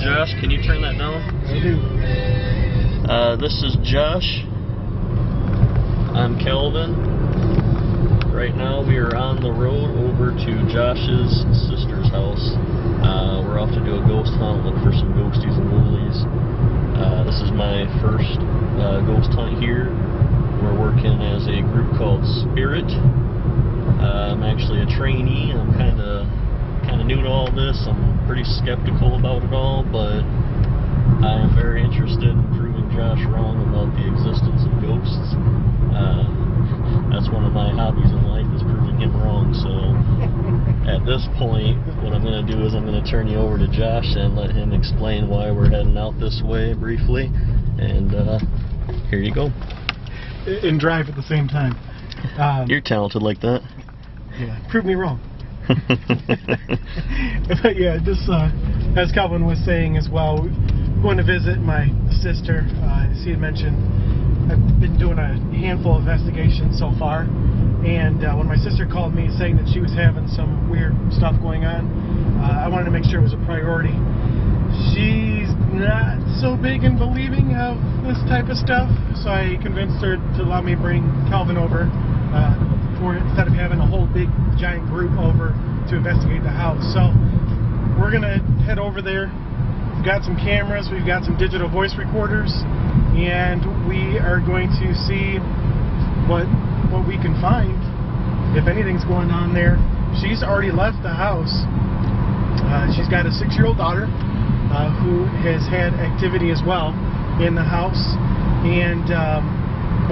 Josh, can you turn that down? I do. This is Josh. I'm Kelvin. Right now we are on the road over to Josh's sister's house. We're off to do a ghost hunt, look for some ghosties and ghoulies. This is my first ghost hunt here. We're working as a group called Spirit. I'm actually a trainee. I'm kind of new to all this. I'm pretty skeptical about it all, but I am very interested in proving Josh wrong about the existence of ghosts. That's one of my hobbies in life, is proving him wrong. So at this point, what I'm going to do is I'm going to turn you over to Josh and let him explain why we're heading out this way briefly. And here you go. And drive at the same time. You're talented like that. Yeah, prove me wrong. But yeah, just as Calvin was saying as well, we're going to visit my sister. As he had mentioned, I've been doing a handful of investigations so far, and when my sister called me saying that she was having some weird stuff going on, I wanted to make sure it was a priority. She's not so big in believing of this type of stuff, so I convinced her to allow me to bring Calvin over instead of having a whole big giant group over to investigate the house. So we're gonna head over there. We've got some cameras, we've got some digital voice recorders, and we are going to see what we can find, if anything's going on there. She's already left the house. She's got a 6-year-old daughter who has had activity as well in the house, and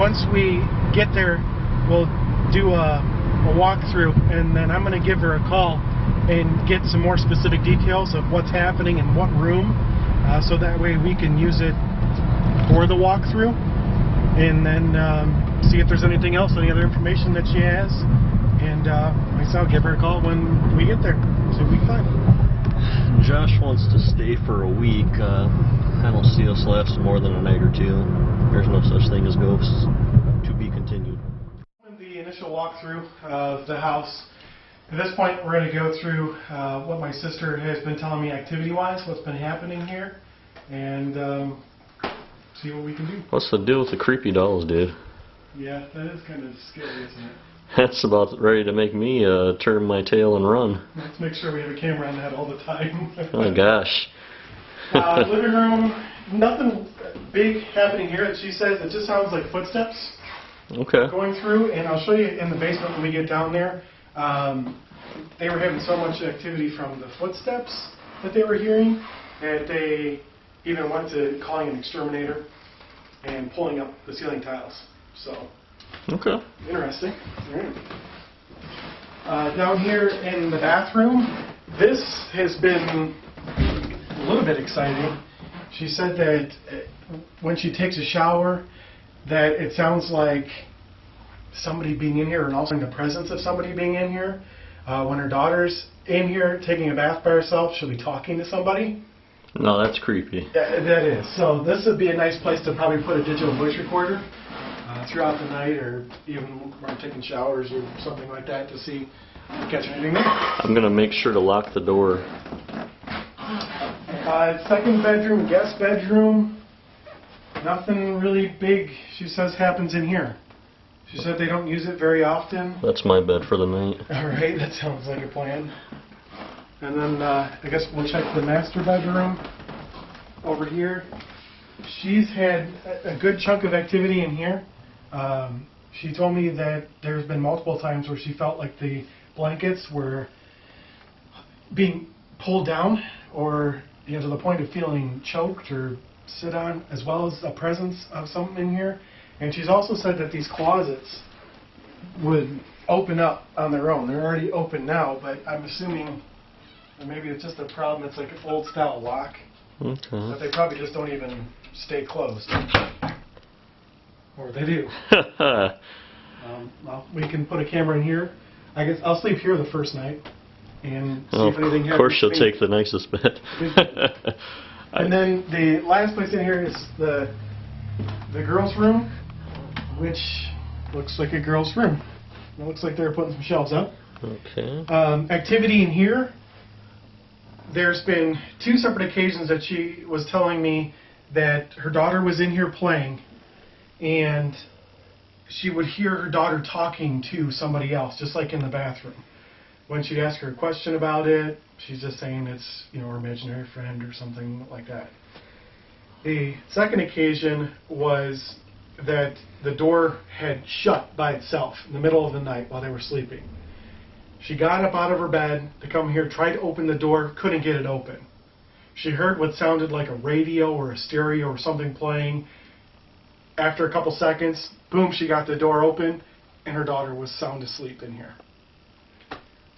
once we get there, we'll do a walkthrough, and then I'm going to give her a call and get some more specific details of what's happening in what room, so that way we can use it for the walkthrough, and then see if there's anything else, any other information that she has, and I'll give her a call when we get there, so we can find it. Josh wants to stay for a week. I don't see us lasting more than a night or two. There's no such thing as ghosts. To be continued. The initial walkthrough of the house. At this point, we're going to go through what my sister has been telling me activity-wise, what's been happening here, and see what we can do. What's the deal with the creepy dolls, dude? Yeah, that is kind of scary, isn't it? That's about ready to make me turn my tail and run. Let's make sure we have a camera on that all the time. Oh my gosh. Living room, nothing big happening here. She says it just sounds like footsteps. Okay. Going through, and I'll show you in the basement when we get down there. They were having so much activity from the footsteps that they were hearing that they even went to calling an exterminator and pulling up the ceiling tiles. So, okay. Interesting. Down here in the bathroom, this has been a little bit exciting. She said that when she takes a shower, that it sounds like somebody being in here, and also in the presence of somebody being in here. When her daughter's in here taking a bath by herself, she'll be talking to somebody. No, that's creepy. That is. So this would be a nice place to probably put a digital voice recorder throughout the night, or even when taking showers or something like that, to see if we catch anything there. I'm going to make sure to lock the door. Second bedroom, guest bedroom. Nothing really big, she says, happens in here. She said they don't use it very often. That's my bed for the night. Alright, that sounds like a plan. And then I guess we'll check the master bedroom over here. She's had a good chunk of activity in here. She told me that there's been multiple times where she felt like the blankets were being pulled down, or to the point of feeling choked or sit on, as well as a presence of something in here. And she's also said that these closets would open up on their own. They're already open now, but I'm assuming that maybe it's just a problem. It's like an old style lock. Okay. But they probably just don't even stay closed. Or they do. Well, we can put a camera in here. I guess I'll sleep here the first night and see if anything happens. Of course she'll take the nicest bed. And then the last place in here is the girls' room, which looks like a girls' room. It looks like they're putting some shelves up. Okay. Activity in here. there's been 2 separate occasions that she was telling me that her daughter was in here playing, and she would hear her daughter talking to somebody else, just like in the bathroom. When she'd ask her a question about it, she's just saying it's, you know, her imaginary friend or something like that. The second occasion was that the door had shut by itself in the middle of the night while they were sleeping. She got up out of her bed to come here, tried to open the door, couldn't get it open. She heard what sounded like a radio or a stereo or something playing. After a couple seconds, boom, she got the door open, and her daughter was sound asleep in here.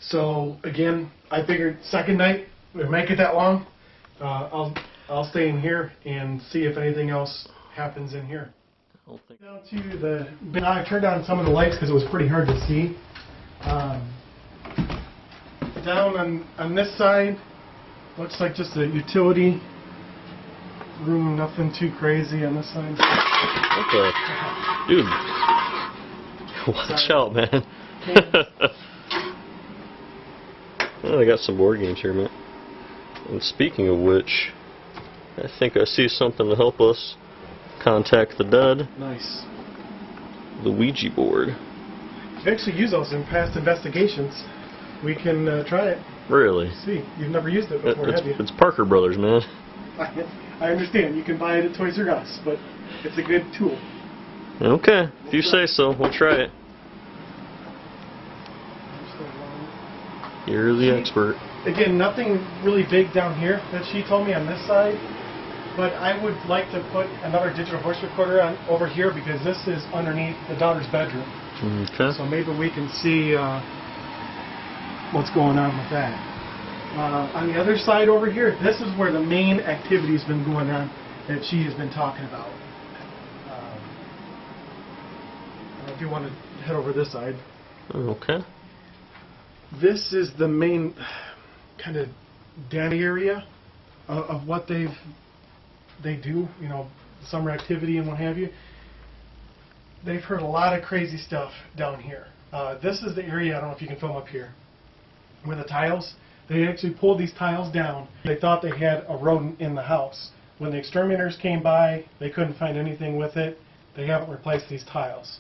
So again, I figured second night, we'll make it that long. I'll stay in here and see if anything else happens in here. Down to the, I turned on some of the lights because it was pretty hard to see. Down on this side, looks like just a utility room, nothing too crazy on this side. Okay. Dude, watch out, man. Well, I got some board games here, man. And speaking of which, I think I see something to help us contact the dead. Nice. The Ouija board. I've actually used those in past investigations. We can try it. Really? See, you've never used it before, have you? It's Parker Brothers, man. I understand. You can buy it at Toys R Us, but it's a good tool. Okay, if you say so, we'll try it. You're the expert. Again, nothing really big down here that she told me on this side, but I would like to put another digital voice recorder on over here because this is underneath the daughter's bedroom. Okay. So maybe we can see what's going on with that. On the other side over here, this is where the main activity's been going on that she has been talking about. I don't know if you want to head over this side. Okay. This is the main kind of den area of what they do, you know, summer activity and what have you. They've heard a lot of crazy stuff down here. This is the area, I don't know if you can film up here, where the tiles, they actually pulled these tiles down. They thought they had a rodent in the house. When the exterminators came by, they couldn't find anything with it. They haven't replaced these tiles.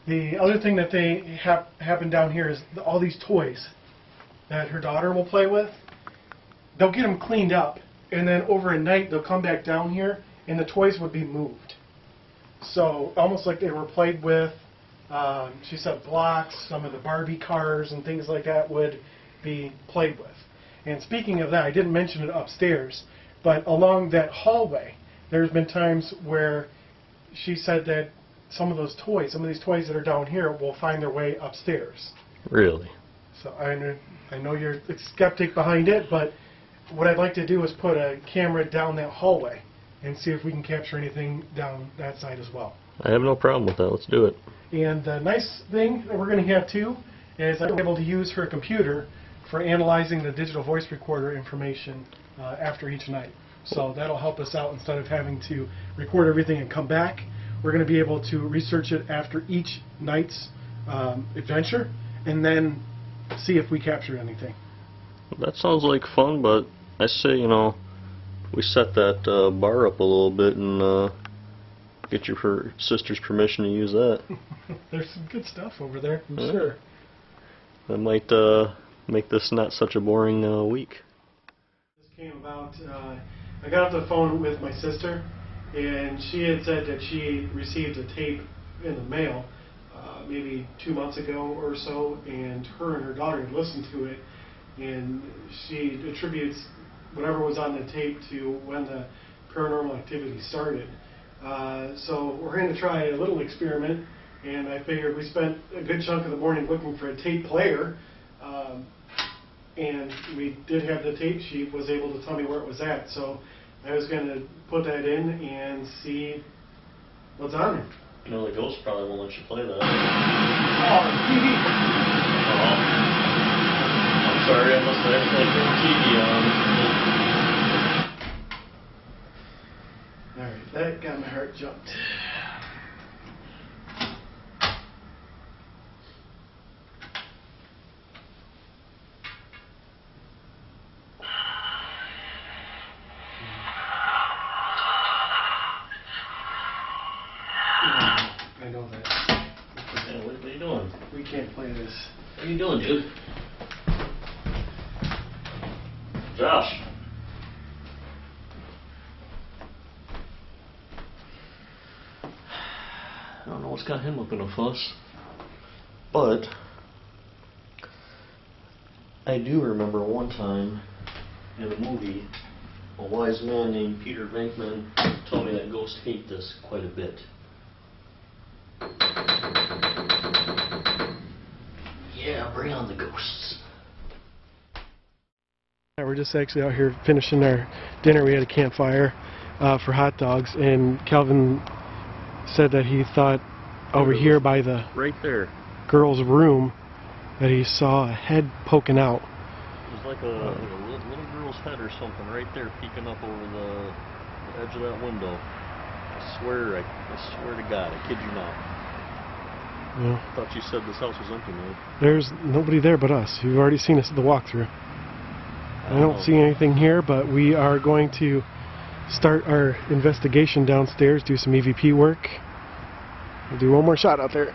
The other thing that they happen down here is all these toys that her daughter will play with. They'll get them cleaned up, and then over a night they'll come back down here, and the toys would be moved. So almost like they were played with. She said blocks, some of the Barbie cars and things like that would be played with. And speaking of that, I didn't mention it upstairs, but along that hallway, there's been times where she said that some of these toys that are down here will find their way upstairs. Really? So I know you're a skeptic behind it, but what I'd like to do is put a camera down that hallway and see if we can capture anything down that side as well. I have no problem with that. Let's do it. And the nice thing that we're going to have too is I'm able to use her computer for analyzing the digital voice recorder information after each night. So that'll help us out instead of having to record everything and come back. We're going to be able to research it after each night's adventure and then see if we capture anything. That sounds like fun, but I say, you know, we set that bar up a little bit and get your sister's permission to use that. There's some good stuff over there, I'm Yeah. sure. That might make this not such a boring week. This came about, I got off the phone with my sister, and she had said that she received a tape in the mail maybe 2 months ago or so, and her daughter had listened to it, and she attributes whatever was on the tape to when the paranormal activity started. So we're going to try a little experiment, and I figured we spent a good chunk of the morning looking for a tape player, and we did have the tape. She was able to tell me where it was at, so I was going to put that in and see what's on it. You know, the ghost probably won't let you play that. Oh, TV! Oh. I'm sorry, I must have accidentally turned the TV on. Alright, that got my heart jumped. doing? We can't play this. What are you doing, dude? Josh. I don't know what's got him up in a fuss, but I do remember one time in a movie, a wise man named Peter Venkman told me that ghosts hate this quite a bit. Yeah, bring on the ghosts. We're just actually out here finishing our dinner. We had a campfire for hot dogs, and Calvin said that he thought over here by the Right there. girl's room that he saw a head poking out. It was like a little girl's head or something right there peeking up over the edge of that window. I swear to God, I kid you not. Yeah. I thought you said this house was empty, man. There's nobody there but us. You've already seen us at the walkthrough. I don't see anything here, but we are going to start our investigation downstairs, do some EVP work. We'll do one more shot out there.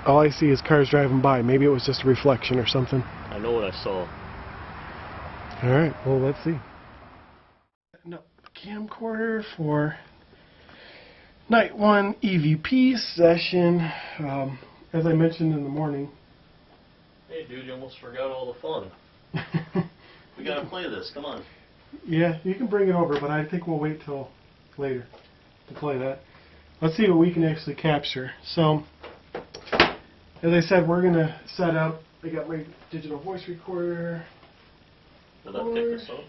All I see is cars driving by. Maybe it was just a reflection or something. I know what I saw. Alright, well, let's see. Setting up camcorder for night 1 EVP session. As I mentioned in the morning. Hey, dude, you almost forgot all the fun. We gotta play this, come on. Yeah, you can bring it over, but I think we'll wait till later to play that. Let's see what we can actually capture. So, as I said, we're going to set up. I got my digital voice recorder. Did that pick this up?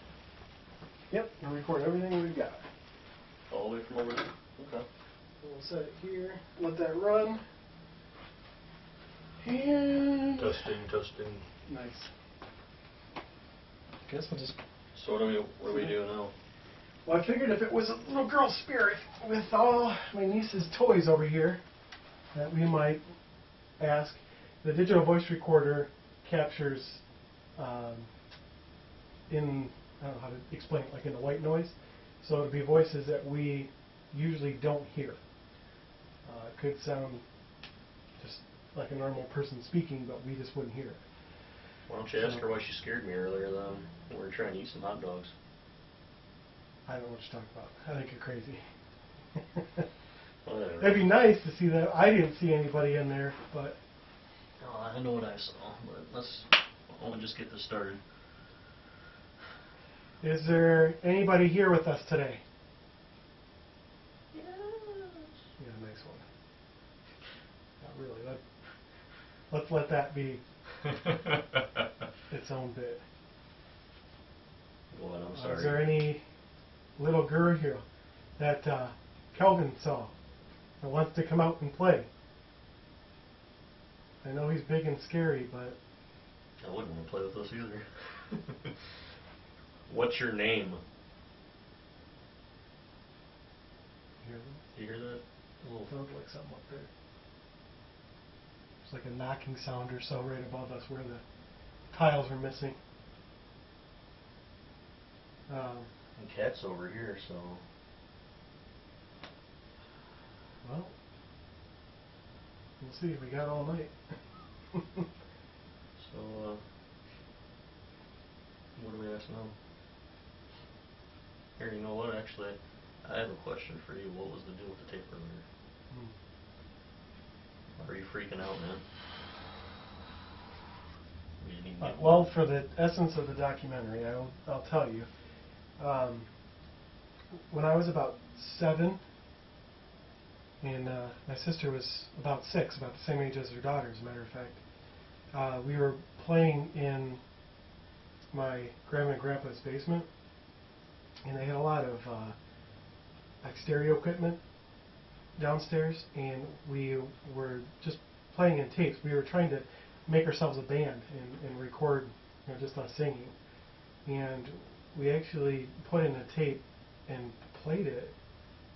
Yep, I'll record everything we've got. All the way from over there? Okay. We'll set it here, let that run. And... Testing. Nice. Guess we'll just... So what do we do now? Well, I figured if it was a little girl spirit with all my niece's toys over here, that we might ask. The digital voice recorder captures in, I don't know how to explain it, like in the white noise. So it would be voices that we usually don't hear. It could sound just like a normal person speaking, but we just wouldn't hear it. Why don't you ask her why she scared me earlier then? We were trying to eat some hot dogs. I don't know what you're talking about. I think you're crazy. Whatever. It'd be nice to see that. I didn't see anybody in there, but... Oh, I know what I saw, but I want to just get this started. Is there anybody here with us today? Yes. Yeah, nice one. Not really. Let's let that be its own bit. What? I'm sorry. Is there any little girl here that Kelvin saw that wants to come out and play? I know he's big and scary, but... I wouldn't want to play with us either. What's your name? You hear that? You hear that? Sounds like something up there. It's like a knocking sound or so right above us where the tiles are missing. The cat's over here, so... Well, we'll see. We got all night. So, what do we ask now? Here, you know what, actually, I have a question for you. What was the deal with the tape earlier? Are you freaking out, man? You need to Well, for the essence of the documentary, I'll tell you. When I was about 7, and my sister was about 6, about the same age as her daughter, as a matter of fact, we were playing in my grandma and grandpa's basement, and they had a lot of like stereo equipment downstairs, and we were just playing in tapes. We were trying to make ourselves a band and record, just us singing. And we actually put in a tape and played it,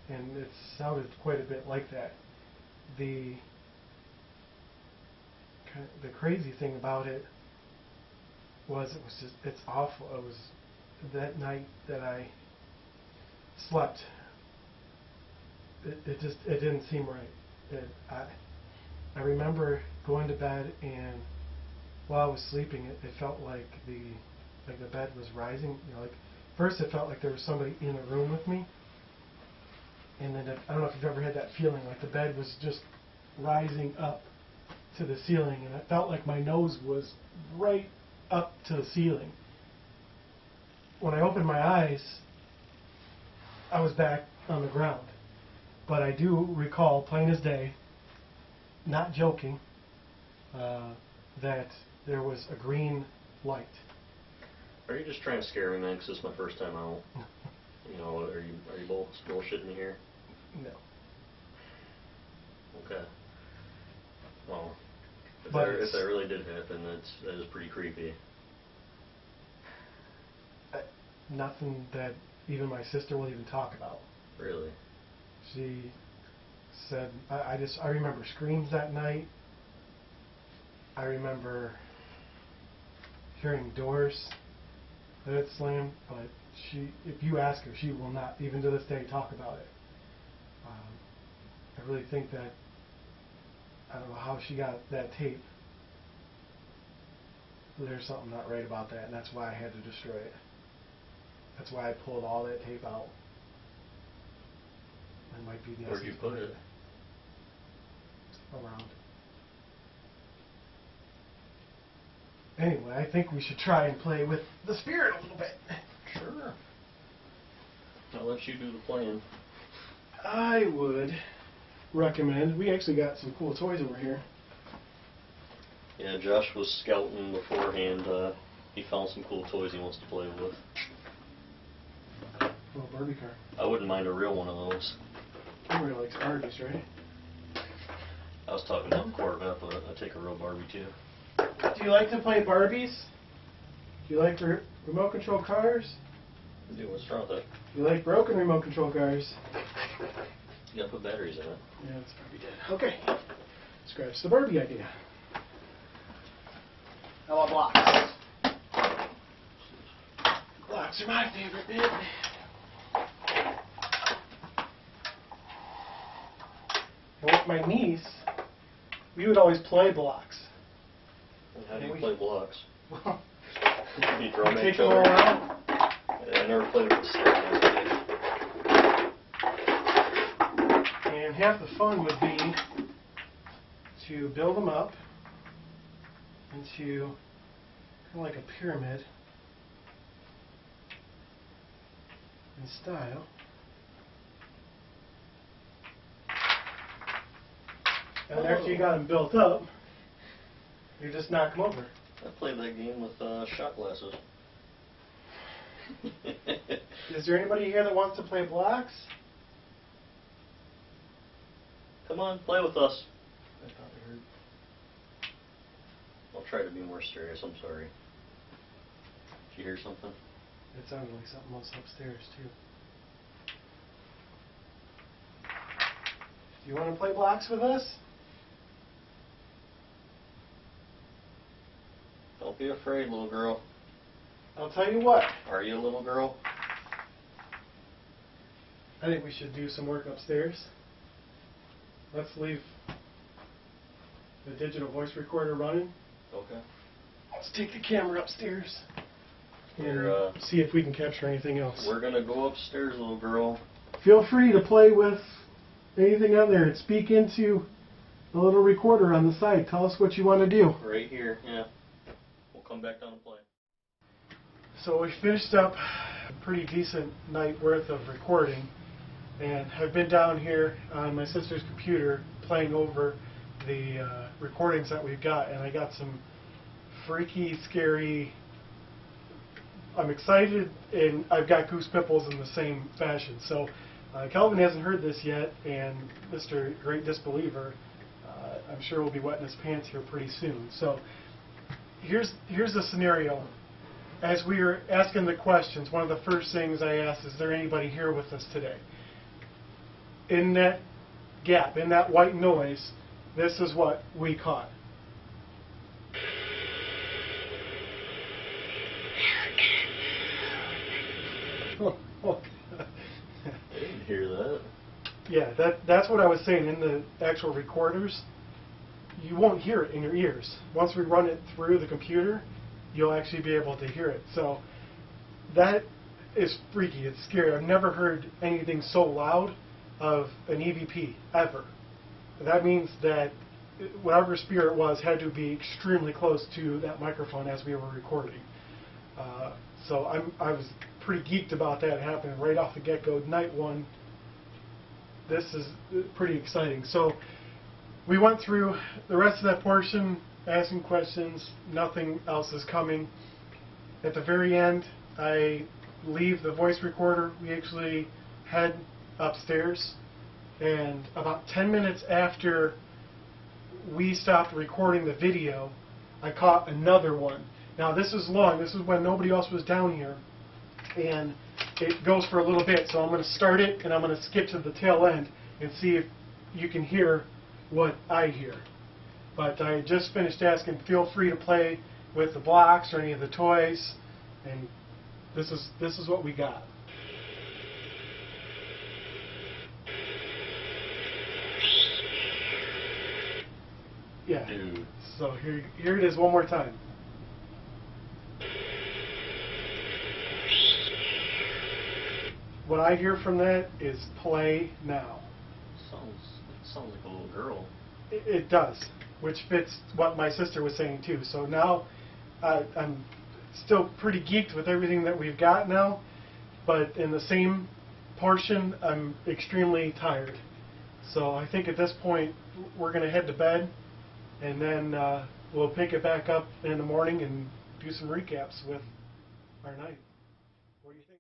and it sounded quite a bit like that. The crazy thing about it was it's awful. It was that night that I slept. It didn't seem right. I remember going to bed, and while I was sleeping, it felt like the bed was rising. You know, like first it felt like there was somebody in the room with me, and then I don't know if you've ever had that feeling, like the bed was just rising up to the ceiling, and it felt like my nose was right up to the ceiling. When I opened my eyes, I was back on the ground. But I do recall, plain as day, not joking, that there was a green light. Are you just trying to scare me, man? Because this is my first time out. You know, are you both bullshitting here? No. Okay. Well, if that really did happen, that is pretty creepy. Nothing that even my sister will even talk about. Really? She said, I remember screams that night. I remember hearing doors that had slammed, but if you ask her, she will not, even to this day, talk about it. I really think that, I don't know how she got that tape. There's something not right about that, and that's why I had to destroy it. That's why I pulled all that tape out. It might be the Where'd you put it? Around. Anyway, I think we should try and play with the spirit a little bit. Sure. I'll let you do the playing. I would recommend, we actually got some cool toys over here. Yeah, Josh was scouting beforehand. He found some cool toys he wants to play with. Little Barbie car. I wouldn't mind a real one of those. Everybody likes Barbies, right? I was talking about Corvette, but I'd take a real Barbie too. Do you like to play Barbies? Do you like remote control cars? Dude, what's wrong with that? Do you like broken remote control cars? You gotta put batteries in it. Yeah, that's Barbie did. Okay. Scratch the Barbie idea. How about blocks? Blocks are my favorite bit. And with my niece, we would always play blocks. And how do you play blocks? Well, You throw them at take each them other? around. I never played with sticks. And half the fun would be to build them up into kind of like a pyramid in style. And after you got them built up, you just knock them over. I played that game with shot glasses. Is there anybody here that wants to play blocks? Come on, play with us. I probably heard. I'll try to be more serious. I'm sorry. Did you hear something? It sounded like something else upstairs, too. Do you want to play blocks with us? Don't be afraid, little girl. I'll tell you what. Are you a little girl? I think we should do some work upstairs. Let's leave the digital voice recorder running. Okay. Let's take the camera upstairs and We're, see if we can capture anything else. We're gonna go upstairs, little girl. Feel free to play with anything on there and speak into the little recorder on the side. Tell us what you want to do. Right here, yeah. We'll come back down and play. So we finished up a pretty decent night worth of recording, and I've been down here on my sister's computer playing over the recordings that we've got, and I got some freaky, scary. I'm excited, and I've got goose pimples in the same fashion. So Kelvin hasn't heard this yet, and Mr. Great Disbeliever, I'm sure will be wetting his pants here pretty soon. So here's the scenario. As we were asking the questions, one of the first things I asked, is there anybody here with us today? In that gap, in that white noise, this is what we caught. I didn't hear that. Yeah, that's what I was saying in the actual recorders. you won't hear it in your ears. Once we run it through the computer, you'll actually be able to hear it. So that is freaky. It's scary. I've never heard anything so loud of an EVP ever. That means that whatever spirit was had to be extremely close to that microphone as we were recording. So I was pretty geeked about that happening right off the get-go. Night one, this is pretty exciting. So we went through the rest of that portion, asking questions. Nothing else is coming. At the very end, I leave the voice recorder. We actually head upstairs, and about 10 minutes after we stopped recording the video, I caught another one. Now this is long. This is when nobody else was down here, and it goes for a little bit. So I'm going to start it, and I'm going to skip to the tail end and see if you can hear what I hear. But I just finished asking. Feel free to play with the blocks or any of the toys, and this is what we got. Yeah. Dude. So here it is one more time. What I hear from that is play now. Sounds like a little girl. It does, which fits what my sister was saying too. So now I'm still pretty geeked with everything that we've got now, but in the same portion, I'm extremely tired. So I think at this point, we're going to head to bed, and then we'll pick it back up in the morning and do some recaps with our night. What do you think?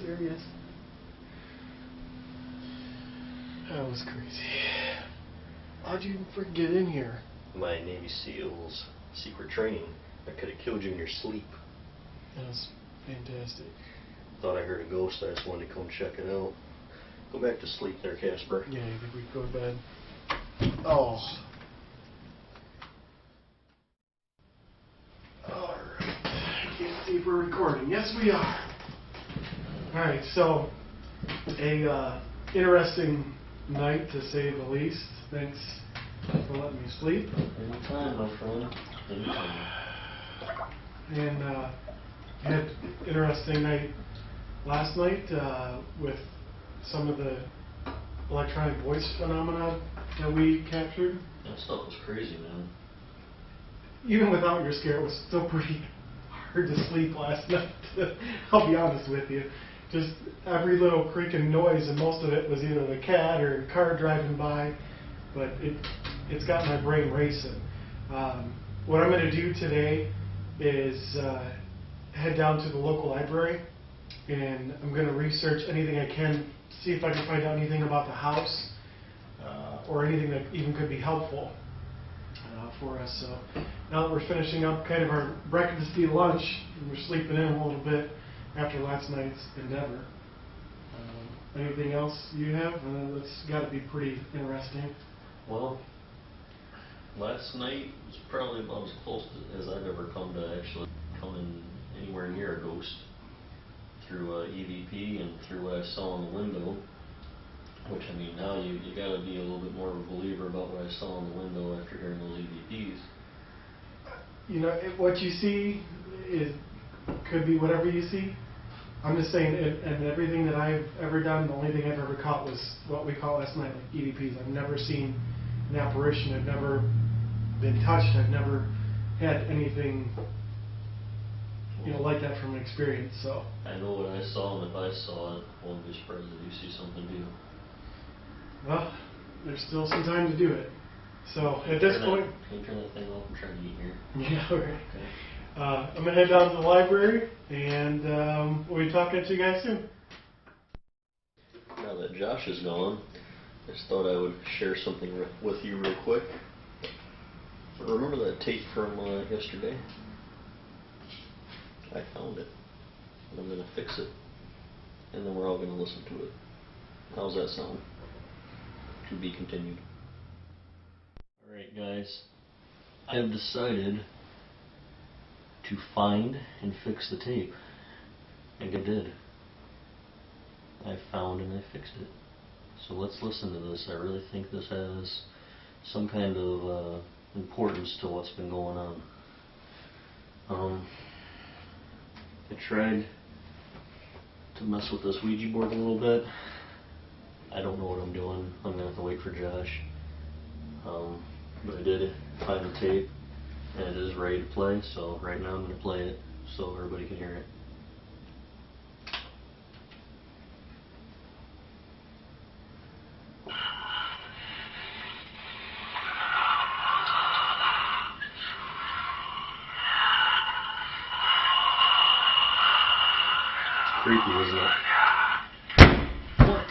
Serious? That was crazy. How'd you freaking get in here? My Navy SEALs secret training. I could have killed you in your sleep. That was fantastic. Thought I heard a ghost. I just wanted to come check it out. Go back to sleep there, Casper. Yeah, you think we could go to bed? Oh. Alright. I can't see if we're recording. Yes, we are. Alright, so a interesting night to say the least. Thanks for letting me sleep. Anytime, my friend. Anytime. And had an interesting night last night with some of the electronic voice phenomena that we captured. That stuff was crazy, man. Even without your scare, it was still pretty hard to sleep last night. I'll be honest with you. Just every little creaking noise, and most of it was either the cat or a car driving by, but it's got my brain racing. What I'm going to do today is head down to the local library, and I'm going to research anything I can, see if I can find out anything about the house or anything that even could be helpful for us. So now that we're finishing up kind of our breakfasty lunch, and we're sleeping in a little bit after last night's endeavor. Anything else you have? That's got to be pretty interesting. Well, last night was probably about as close as I've ever come to actually coming anywhere near a ghost through EVP and through what I saw in the window. Which, I mean, now you got to be a little bit more of a believer about what I saw in the window after hearing those EVPs. You know, what you see could be whatever you see. I'm just saying, and everything that I've ever done, the only thing I've ever caught was what we caught last night, like EVPs. I've never seen an apparition. I've never been touched. I've never had anything, like that from experience. So I know what I saw, and if I saw it, I won't be surprised if you see something new. Well, there's still some time to do it. So at this point, can you turn that thing off and try to eat here? yeah, all right. Okay. I'm gonna head down to the library, and we'll be talking to you guys soon. Now that Josh is gone, I just thought I would share something with you real quick. Remember that tape from yesterday? I found it, and I'm going to fix it, and then we're all going to listen to it. How's that sound? To be continued. Alright guys, I have decided to find and fix the tape, and I did. I found and I fixed it. So let's listen to this. I really think this has some kind of importance to what's been going on. I tried to mess with this Ouija board a little bit. I don't know what I'm doing. I'm going to have to wait for Josh. But I did find the tape, and it is ready to play, so right now I'm going to play it so everybody can hear it. Creepy, isn't it? What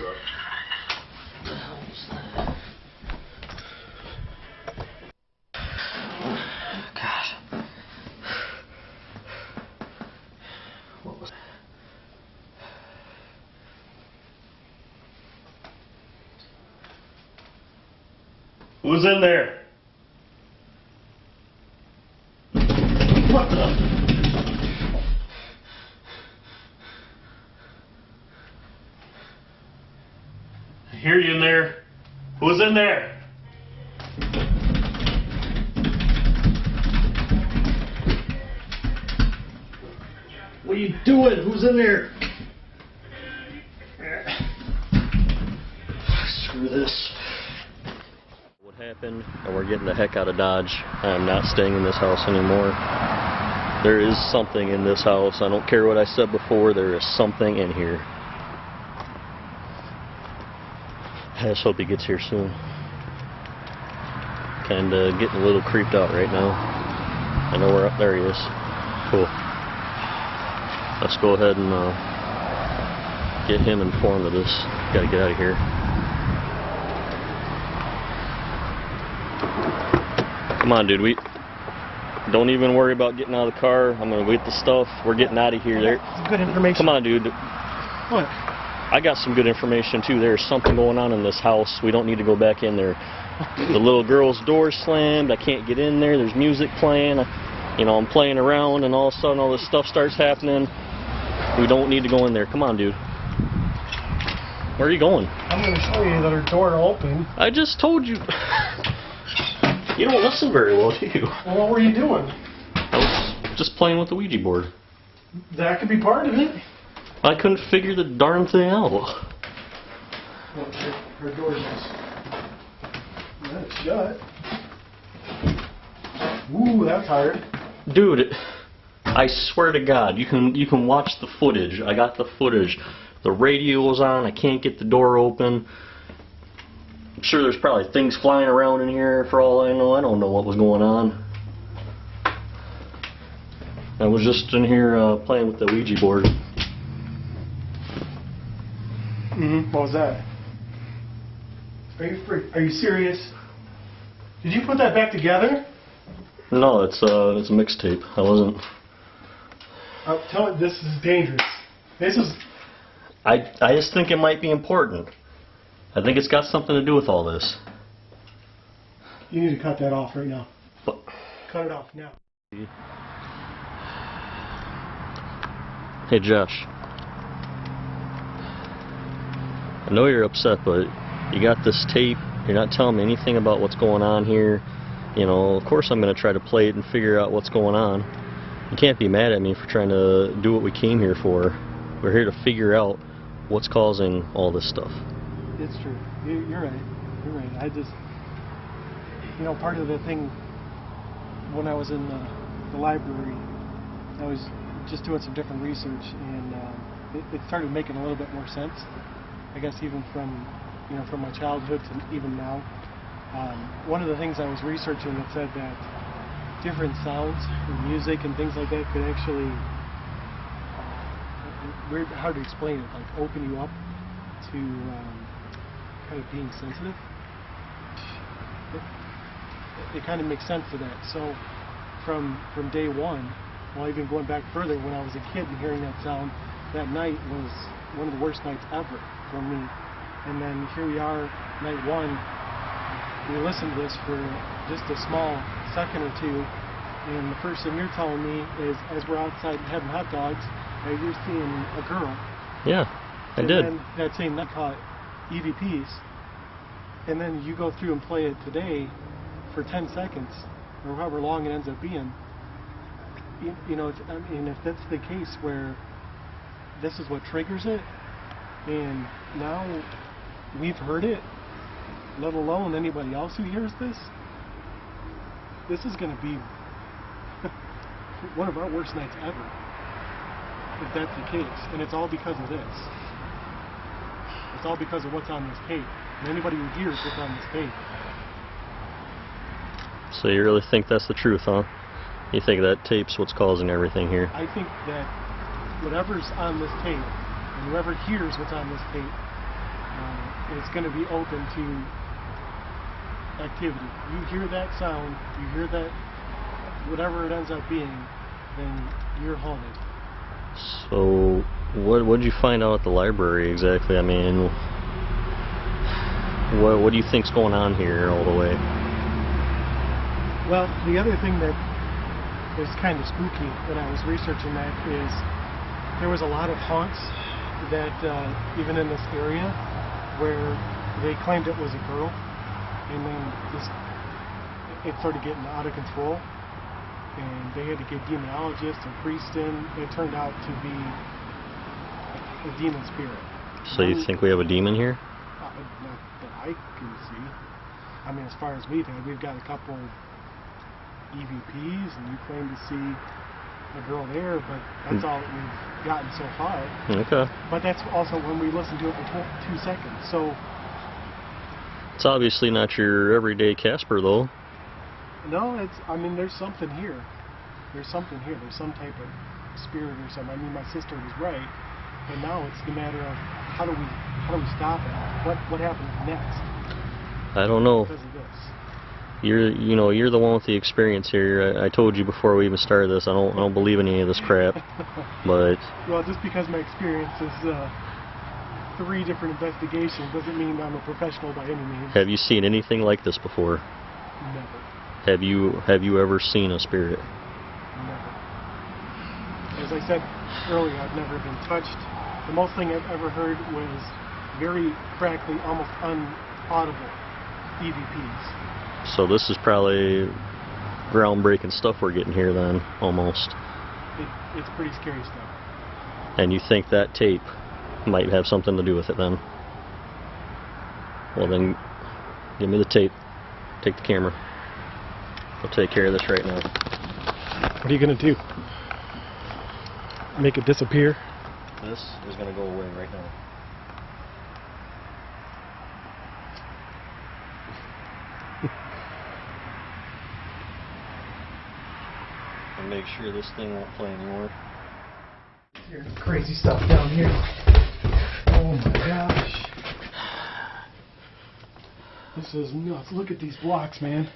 the hell was that? God. What was that? Who's in there? What the? I hear you in there. Who's in there? What are you doing? Who's in there? Screw this. What happened, and we're getting the heck out of Dodge. I am not staying in this house anymore. There is something in this house. I don't care what I said before, there is something in here. I just hope he gets here soon. Kinda getting a little creeped out right now. I know we're up there. He is. Cool. Let's go ahead and get him informed of this. Gotta get out of here. Come on, dude. We don't even worry about getting out of the car. I'm gonna get the stuff. We're getting out of here. There. Good information. Come on, dude. What? I got some good information too. There's something going on in this house. We don't need to go back in there. The little girl's door slammed. I can't get in there. There's music playing. You know, I'm playing around, and all of a sudden all this stuff starts happening. We don't need to go in there. Come on, dude. Where are you going? I'm going to show you that her door open. I just told you. You don't listen very well, do you? Well, what were you doing? I was just playing with the Ouija board. That could be part of it. I couldn't figure the darn thing out. Well, her door's just shut. Ooh, that's hard. Dude, I swear to God, you can watch the footage. I got the footage. The radio was on. I can't get the door open. I'm sure there's probably things flying around in here for all I know. I don't know what was going on. I was just in here playing with the Ouija board. What was that? Are you serious? Did you put that back together? No, it's a mixtape. I wasn't. I'm telling you, this is dangerous. This is. I just think it might be important. I think it's got something to do with all this. You need to cut that off right now. But, Cut it off now. hey, Josh. I know you're upset, but you got this tape. You're not telling me anything about what's going on here. You know, of course I'm going to try to play it and figure out what's going on. You can't be mad at me for trying to do what we came here for. We're here to figure out what's causing all this stuff. It's true. You're right. You're right. I just, part of the thing when I was in the library, I was just doing some different research, and it started making a little bit more sense. I guess even from from my childhood to even now. One of the things I was researching, it said that different sounds and music and things like that could actually, weird, hard to explain it, like open you up to kind of being sensitive. It kind of makes sense to that. So from day one, well, even going back further, when I was a kid and hearing that sound, that night was one of the worst nights ever for me. And then here we are, night one. We listened to this for just a small second or two, and the first thing you're telling me is, as we're outside having hot dogs, you're seeing a girl. Yeah, I did. And then that same night caught EVPs, and then you go through and play it today for 10 seconds, or however long it ends up being. I mean, if that's the case where this is what triggers it, and now we've heard it, let alone anybody else who hears this is going to be one of our worst nights ever, if that's the case. And it's all because of this. It's all because of what's on this tape, and anybody who hears what's on this tape. So you really think that's the truth, huh? You think that tape's what's causing everything here? I think that whatever's on this tape, and whoever hears what's on this tape, is going to be open to activity. You hear that sound, you hear that, whatever it ends up being, then you're haunted. So, what did you find out at the library exactly? I mean, what do you think's going on here all the way? Well, the other thing that is kind of spooky when I was researching that is there was a lot of haunts that even in this area where they claimed it was a girl, and then it started getting out of control, and they had to get demonologists and priests in. It turned out to be a demon spirit. So you think we have a demon here? Not that I can see. I mean, as far as we've got a couple EVPs, and you claim to see a girl there, but that's all we've gotten so far. Okay. But that's also when we listened to it for 2 seconds. So it's obviously not your everyday Casper, though. no, I mean, there's something here. There's something here. There's some type of spirit or something. I mean, my sister was right, but now it's the matter of how do we stop it? What happens next? I don't know. Because of this. You're the one with the experience here. I told you before we even started this, I don't believe in any of this crap. But well, just because my experience is 3 different investigations doesn't mean I'm a professional by any means. have you seen anything like this before? Never. Have you ever seen a spirit? Never. As I said earlier, I've never been touched. The most thing I've ever heard was very crackly, almost unaudible EVPs. So this is probably groundbreaking stuff we're getting here then, almost. It's pretty scary stuff. And you think that tape might have something to do with it then? Well then, give me the tape. Take the camera. I'll take care of this right now. What are you going to do? Make it disappear? This is going to go away right now. And make sure this thing won't play anymore. Here's crazy stuff down here. Oh my gosh. This is nuts. Look at these blocks, man.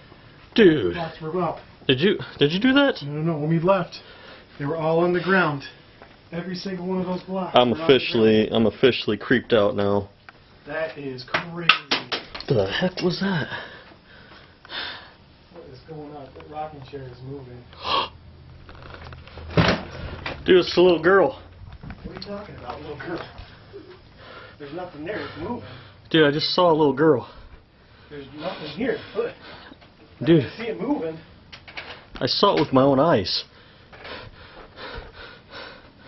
Dude. Blocks were up. Did you do that? No. When we left, they were all on the ground. Every single one of those blocks. I'm officially creeped out now. That is crazy. What the heck was that? What is going on? The rocking chair is moving. Dude, it's a little girl. What are you talking about, little girl? There's nothing there. It's moving. Dude, I just saw a little girl. There's nothing here. Look. Dude. I see it moving. I saw it with my own eyes.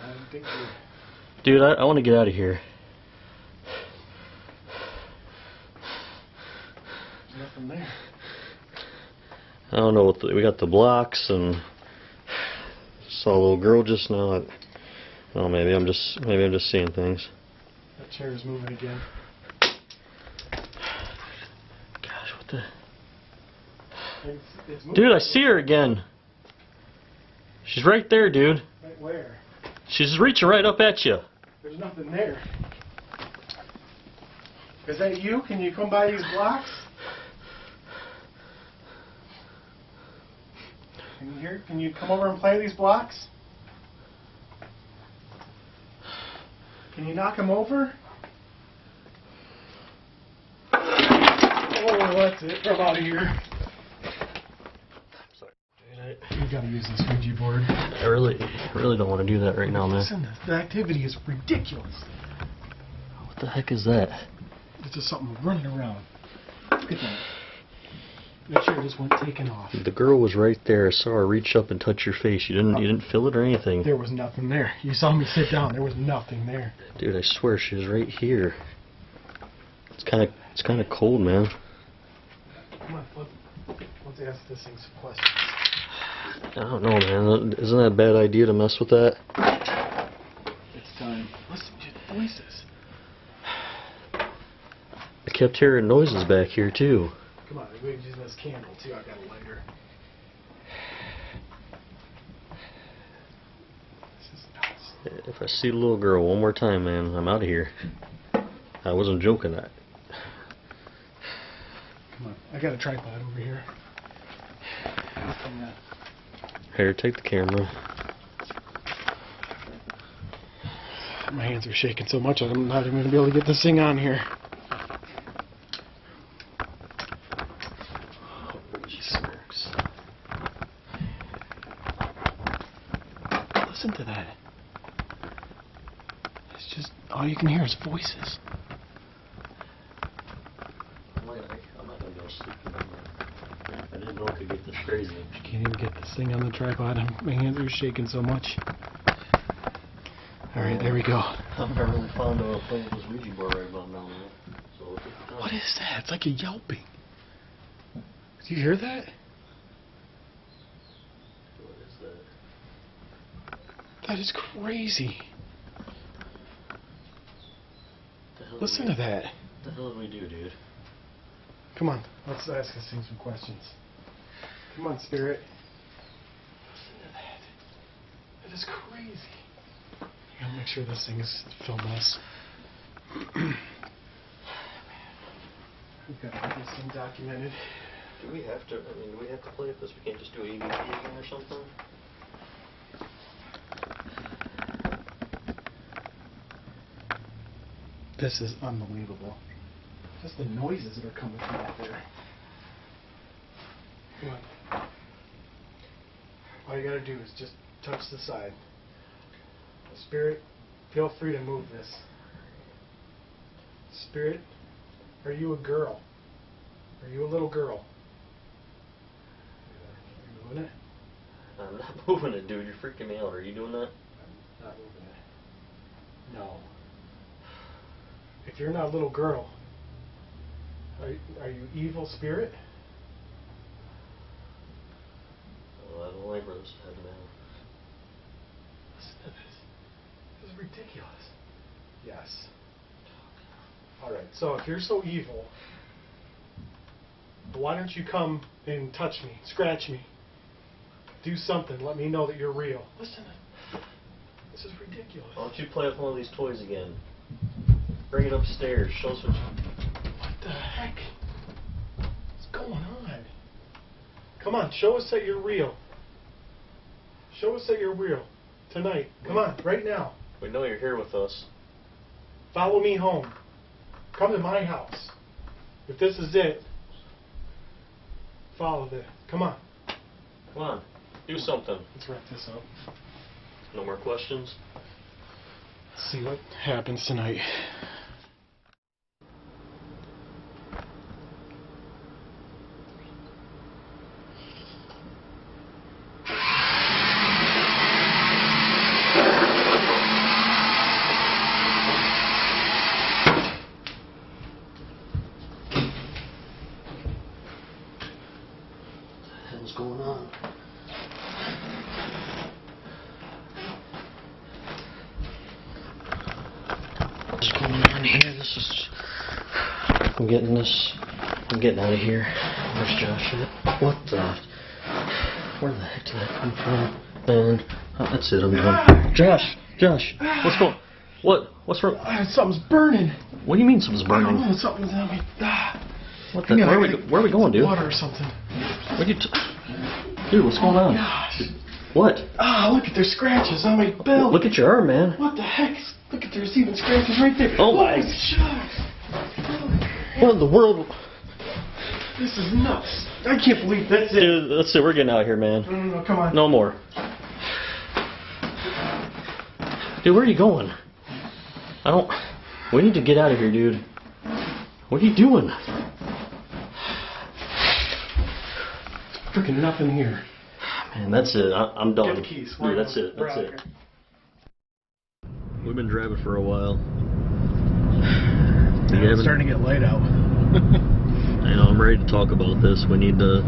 I don't think so. Dude, I want to get out of here. There's nothing there. I don't know what we got the blocks and saw a little girl just now. Oh, maybe I'm just seeing things. That chair is moving again. What the? It's moving. Dude, I see her again. She's right there, dude. Right where? She's reaching right up at you. There's nothing there. Is that you? Can you come by these blocks? Can you hear? Can you come over and play these blocks? Can you knock them over? Oh, that's it. Come out of here. Sorry. Dude, You gotta use this Ouija board. I really don't want to do that right now, man. Listen, the activity is ridiculous. What the heck is that? It's just something running around. Look at that. Make sure this one taken off. The girl was right there. I saw her reach up and touch your face. You didn't feel it or anything. There was nothing there. You saw me sit down. There was nothing there. Dude, I swear she was right here. It's kind of cold, man. Come on, let's ask this thing some questions. I don't know, man. Isn't that a bad idea to mess with that? It's time. Listen to the voices. I kept hearing noises back here too. Come on, we're using this candle too. I got a lighter. This is nuts. If I see the little girl one more time, man, I'm out of here. I wasn't joking. Come on, I got a tripod over here. Yeah. Here, take the camera. My hands are shaking so much I'm not even going to be able to get this thing on here. Holy smokes. Listen to that. It's just, all you can hear is voices. I'm not going to go sleep anymore. I didn't know it could get this crazy. I can't even get this thing on the tripod. My hands are shaking so much. Alright, there we go. I'm not really fond of playing this Ouija board right about now, man. So What is that? It's like a yelping. Did you hear that? What is that? That is crazy. The hell Listen to that. What the hell did we do, dude? Come on, let's ask this thing some questions. Come on, spirit. Listen to that. That is crazy. I gotta make sure this thing is filming us. We've got to get this thing documented. Do we have to? I mean, do we have to play with this? We can't just do ABT again or something? This is unbelievable. Just the noises that are coming from out there. Come on. All you gotta do is just touch the side. Spirit, feel free to move this. Spirit, are you a girl? Are you a little girl? Are you moving it? I'm not moving it, dude. You're freaking me out. Are you doing that? I'm not moving it. No. If you're not a little girl, are you evil spirit? Oh, I don't like where this is heading now. Listen to this. This is ridiculous. Yes. Alright, so if you're so evil, why don't you come and touch me, scratch me, do something, let me know that you're real. Listen, this is ridiculous. Why don't you play with one of these toys again? Bring it upstairs. Show us what What the heck? What's going on? Come on, show us that you're real. Show us that you're real. Tonight. Come on, right now. We know you're here with us. Follow me home. Come to my house. If this is it, follow this. Come on. Come on. Do something. Let's wrap this up. No more questions? Let's see what happens tonight. What's going on? What's going on here? I'm getting this I'm getting out of here. Where's Josh at? What the? Where the heck did that come from? Man, that's it. I'm done. Josh, what's going? What's wrong? Something's burning. What do you mean something's I burning? don't know, something's on me. What the? Where are we going, dude? Water or something. What you? Dude, what's going on? Gosh. What? Ah, look at their scratches on my belt. Look at your arm, man. What the heck? Look at there's even scratches right there. Oh my! Shucks. What in the world? This is nuts. I can't believe that's it. Dude, let's see. We're getting out of here, man. No, come on. No more. Dude, where are you going? We need to get out of here, dude. What are you doing? Freaking nothing here. Man, that's it. I'm done. Get the keys. Dude, that's it. That's it. We've been driving for a while. It's starting to get light out. I know. I'm ready to talk about this. We need to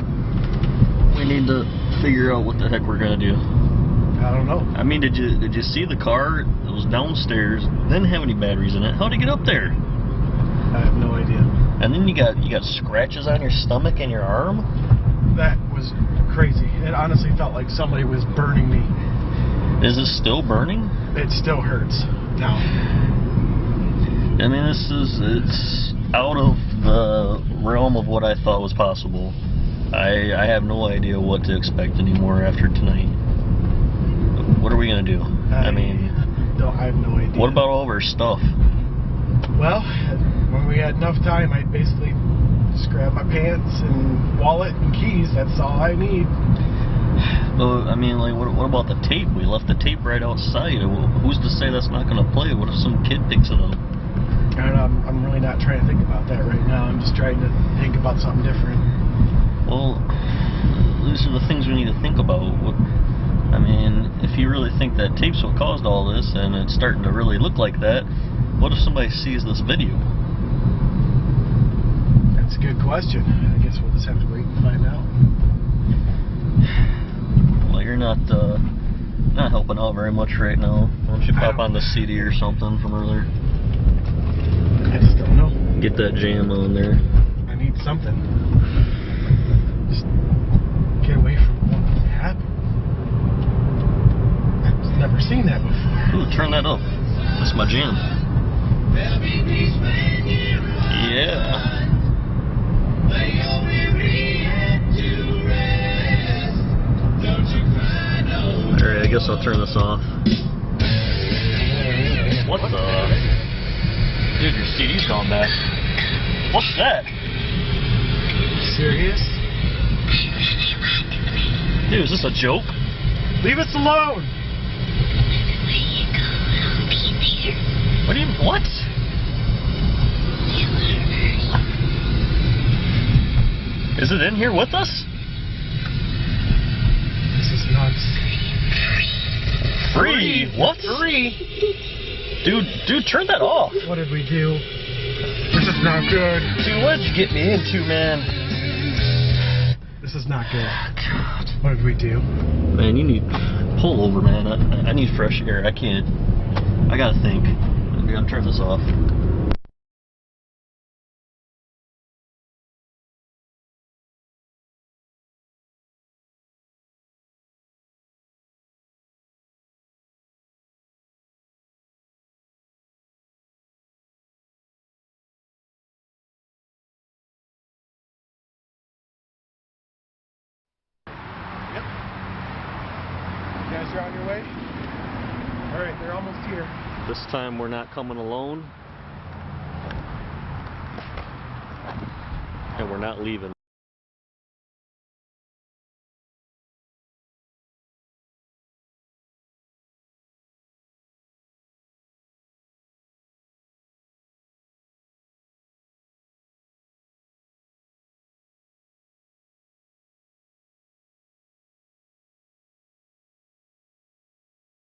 figure out what the heck we're gonna do. I don't know. I mean, did you see the car? It was downstairs. Didn't have any batteries in it. How'd it get up there? I have no idea. And then you got scratches on your stomach and your arm. That was crazy. It honestly felt like somebody was burning me. Is it still burning? It still hurts now. I mean, it's out of the realm of what I thought was possible. I have no idea what to expect anymore after tonight. What are we gonna do? I mean, I have no idea. What about all of our stuff? Well, when we had enough time, I'd basically just grab my pants and wallet and keys. That's all I need. Well, I mean, like, what about the tape? We left the tape right outside. Who's to say that's not gonna play? What if some kid picks it up? And I'm really not trying to think about that right now. I'm just trying to think about something different. Well, these are the things we need to think about. I mean, if you really think that tape's what caused all this, and it's starting to really look like that, what if somebody sees this video? That's a good question. I guess we'll just have to wait and find out. Well, you're not helping out very much right now. Why don't you pop on the CD or something from earlier? I just don't know. Get that jam on there. I need something. Just get away from what happened. I've never seen that before. Ooh, turn that up. That's my jam. Yeah. Alright, I guess I'll turn this off. What the? Dude, your CD's gone back. What's that? Serious? Dude, is this a joke? Leave us alone! What do you... What? Is it in here with us? This is nuts. Free? What? Free? Dude, turn that off. What did we do? This is not good. Dude, what did you get me into, man? This is not good. God. What did we do? Man, you need... Pull over, man. I need fresh air. I can't... I gotta think. I gotta turn this off. You guys are on your way? Alright, they're almost here. This time we're not coming alone. And we're not leaving.